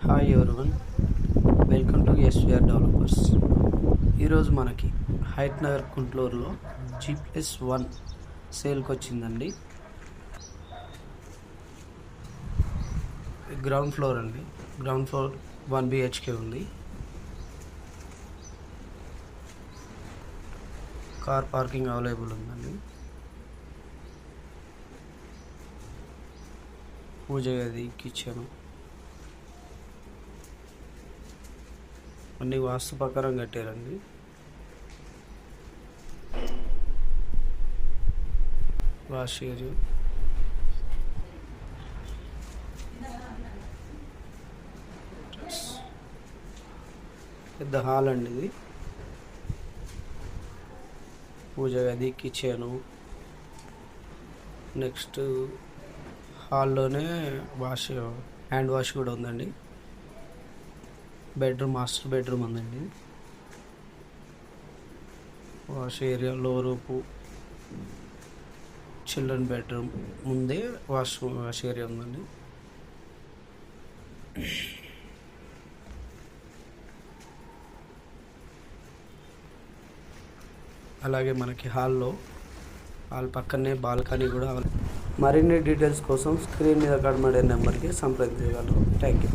Hi everyone, welcome to SVR developers. ఈరోజు మనకి height Nagar గుంటూరులో G+1 సేల్కి వచ్చిందండి. గ్రౌండ్ ఫ్లోర్ అండి. గ్రౌండ్ ఫ్లోర్ 1 BHK ఉంది. కార్ పార్కింగ్ అవైలబుల్ ఉందండి. పూజ గది, కిచెన్ అన్ని వాస్తు ప్రకారం కట్టారండి. వాష్ ఏరియా, పెద్ద హాల్ అండి ఇది. పూజ గది, కిచెను, నెక్స్ట్ హాల్లోనే హ్యాండ్ వాష్ కూడా ఉందండి. బెడ్రూమ్, మాస్టర్ బెడ్రూమ్ ఉందండి. వాష్ ఏరియా, లో రూపు, చిల్డ్రన్ బెడ్రూమ్ ముందే వాష్ ఏరియా ఉందండి. అలాగే మనకి హాల్ పక్కనే బాల్కనీ కూడా. మరిన్ని డీటెయిల్స్ కోసం స్క్రీన్ మీద కనబడే నెంబర్కి సంప్రదించగలరు. Thank you.